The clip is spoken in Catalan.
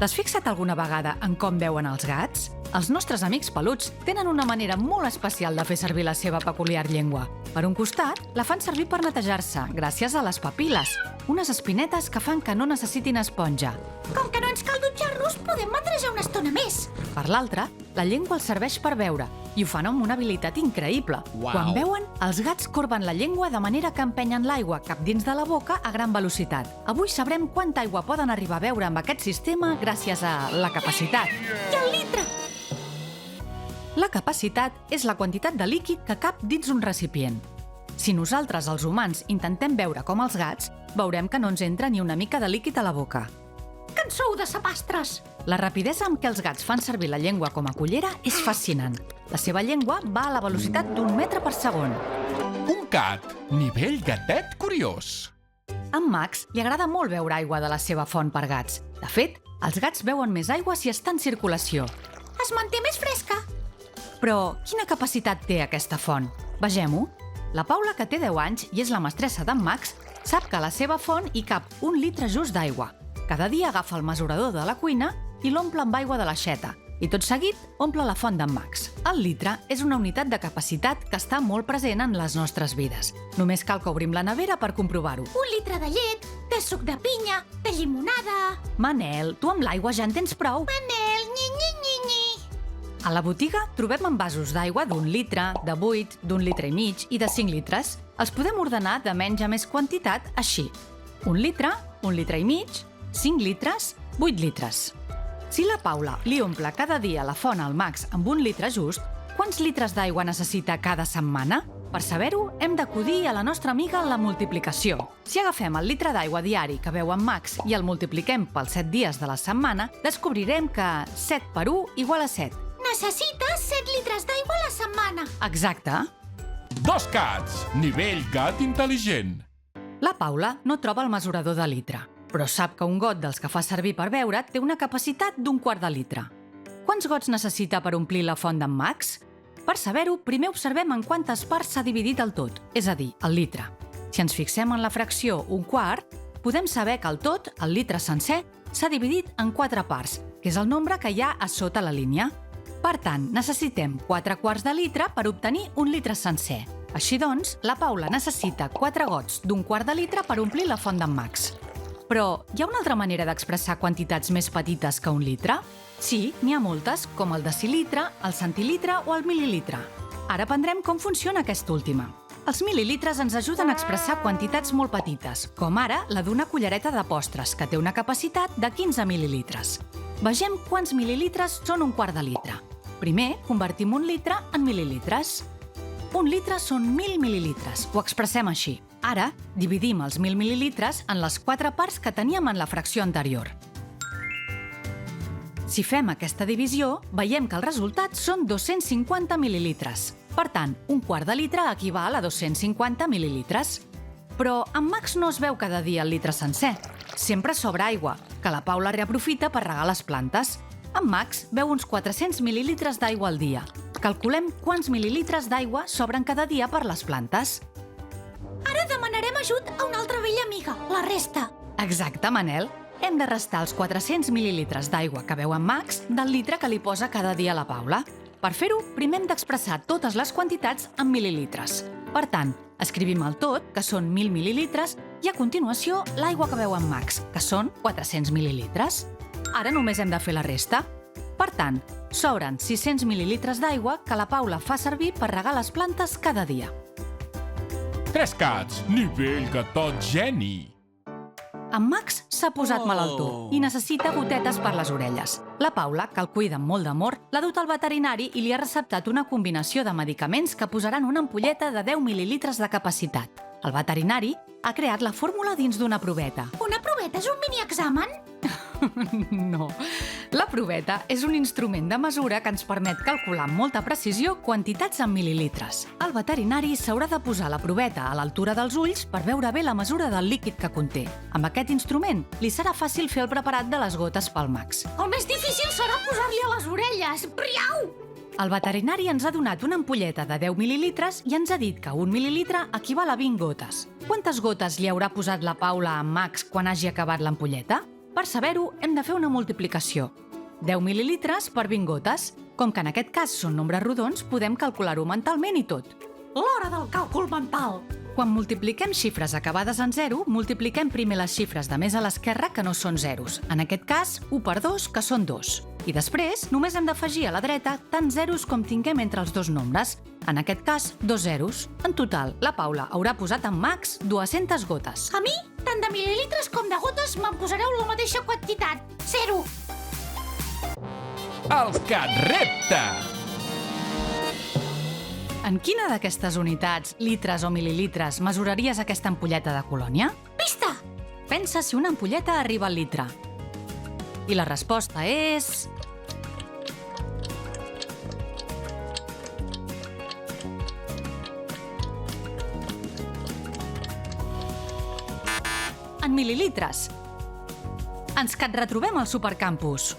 T'has fixat alguna vegada en com veuen els gats? Els nostres amics peluts tenen una manera molt especial de fer servir la seva peculiar llengua. Per un costat, la fan servir per netejar-se, gràcies a les papil·les, unes espinetes que fan que no necessitin esponja. Com que no ens cal dutxar-nos, podem mandrejar una estona més. Per l'altra, la llengua els serveix per beure, i ho fan amb una habilitat increïble. Quan beuen, els gats corben la llengua de manera que empenyen l'aigua cap dins de la boca a gran velocitat. Avui sabrem quanta aigua poden arribar a beure amb aquest sistema gràcies a la capacitat. I el litre! La capacitat és la quantitat de líquid que cap dins un recipient. Si nosaltres, els humans, intentem beure com els gats, veurem que no ens entra ni una mica de líquid a la boca. Que en sou de sapastres! La rapidesa amb què els gats fan servir la llengua com a cullera és fascinant. La seva llengua va a la velocitat d'1 metre per segon. Un gat, nivell gatet curiós. A en Max li agrada molt beure aigua de la seva font per gats. De fet, els gats beuen més aigua si està en circulació. Es manté més fresca. Però quina capacitat té aquesta font? Vegem-ho. La Paula, que té 10 anys i és la mestressa d'en Max, sap que a la seva font hi cap 1 litre just d'aigua. Cada dia agafa el mesurador de la cuina i l'omple amb aigua de l'aixeta. I tot seguit omple la font d'en Max. El litre és una unitat de capacitat que està molt present en les nostres vides. Només cal que obrim la nevera per comprovar-ho. 1 litre de llet, de suc de pinya, de llimonada... Manel, tu amb l'aigua ja en tens prou. Manel, nyi. A la botiga trobem envasos d'aigua d'1 litre, de 8, d'1 litre i mig i de 5 litres. Els podem ordenar de menys a més quantitat així. 1 litre, 1 litre i mig, 5 litres, 8 litres. Si la Paula li omple cada dia la font al Max amb 1 litre just, quants litres d'aigua necessita cada setmana? Per saber-ho, hem d'acudir a la nostra amiga la multiplicació. Si agafem el litre d'aigua diari que beu en Max i el multipliquem pels 7 dies de la setmana, descobrirem que 7 per 1 igual a 7. Necessites 7 litres d'aigua a la setmana. Exacte. 2 gats, nivell gat intel·ligent. La Paula no troba el mesurador de litre, però sap que un got dels que fa servir per beure té una capacitat d'1/4 de litre. Quants gots necessita per omplir la font d'en Max? Per saber-ho, primer observem en quantes parts s'ha dividit el tot, és a dir, el litre. Si ens fixem en la fracció 1/4, podem saber que el tot, el litre sencer, s'ha dividit en 4 parts, que és el nombre que hi ha a sota la línia. Per tant, necessitem 4/4 de litre per obtenir 1 litre sencer. Així doncs, la Paula necessita 4 gots d'1/4 de litre per omplir la font d'en Max. Però hi ha una altra manera d'expressar quantitats més petites que 1 litre? Sí, n'hi ha moltes, com el decilitre, el centilitre o el mil·lilitre. Ara aprendrem com funciona aquesta última. Els mil·lilitres ens ajuden a expressar quantitats molt petites, com ara la d'una cullereta de postres, que té una capacitat de 15 mil·lilitres. Vegem quants mil·lilitres són 1/4 de litre. Primer, convertim 1 litre en mil·lilitres. 1 litre són 1.000 mil·lilitres, ho expressem així. Ara, dividim els 1.000 mil·lilitres en les 4 parts que teníem en la fracció anterior. Si fem aquesta divisió, veiem que el resultat són 250 mil·lilitres. Per tant, 1/4 de litre equival a 250 mil·lilitres. Però en Max no es beu cada dia el litre sencer. Sempre sobra aigua, que la Paula reaprofita per regar les plantes. En Max beu uns 400 mil·lilitres d'aigua al dia. Calculem quants mil·lilitres d'aigua sobren cada dia per les plantes. Ara demanarem ajut a una altra vella amiga, la resta. Exacte, Manel. Hem de restar els 400 mil·lilitres d'aigua que beu en Max del litre que li posa cada dia la Paula. Per fer-ho, primer hem d'expressar totes les quantitats en mil·lilitres. Per tant, escrivim el tot, que són 1.000 mil·lilitres, i a continuació l'aigua que beu en Max, que són 400 mil·lilitres. Ara només hem de fer la resta. Per tant, sobren 600 mil·lilitres d'aigua que la Paula fa servir per regar les plantes cada dia. 3 gats, nivell gatot geni. En Max s'ha posat malaltó i necessita gotetes per les orelles. La Paula, que el cuida amb molt d'amor, l'ha dut al veterinari i li ha receptat una combinació de medicaments que posaran una ampolleta de 10 mil·lilitres de capacitat. El veterinari ha creat la fórmula dins d'una proveta. Una proveta és un mini-examen? No. La proveta és un instrument de mesura que ens permet calcular amb molta precisió quantitats en mil·lilitres. El veterinari s'haurà de posar la proveta a l'altura dels ulls per veure bé la mesura del líquid que conté. Amb aquest instrument li serà fàcil fer el preparat de les gotes pel Max. El més difícil serà posar-li a les orelles. Priau! El veterinari ens ha donat una ampolleta de 10 mil·lilitres i ens ha dit que 1 mil·lilitre equival a 20 gotes. Quantes gotes li haurà posat la Paula a en Max quan hagi acabat l'ampolleta? Per saber-ho, hem de fer una multiplicació. 10 mil·lilitres per 20 gotes. Com que en aquest cas són nombres rodons, podem calcular-ho mentalment i tot. L'hora del càlcul mental. Quan multipliquem xifres acabades en 0, multipliquem primer les xifres de més a l'esquerra que no són zeros. En aquest cas, 1 per 2, que són 2. I després, només hem d'afegir a la dreta tants zeros com tinguem entre els dos nombres. En aquest cas, 2 zeros. En total, la Paula haurà posat en max 200 gotes. A mi, tant de mil·lilitres com de gotes me'n posareu la mateixa quantitat. 0. El CatRepte! En quina d'aquestes unitats, litres o mil·lilitres, mesuraries aquesta ampolleta de colònia? Pista! Pensa si una ampolleta arriba al litre. I la resposta és... en mil·lilitres. Ens retrobem al Supercampus.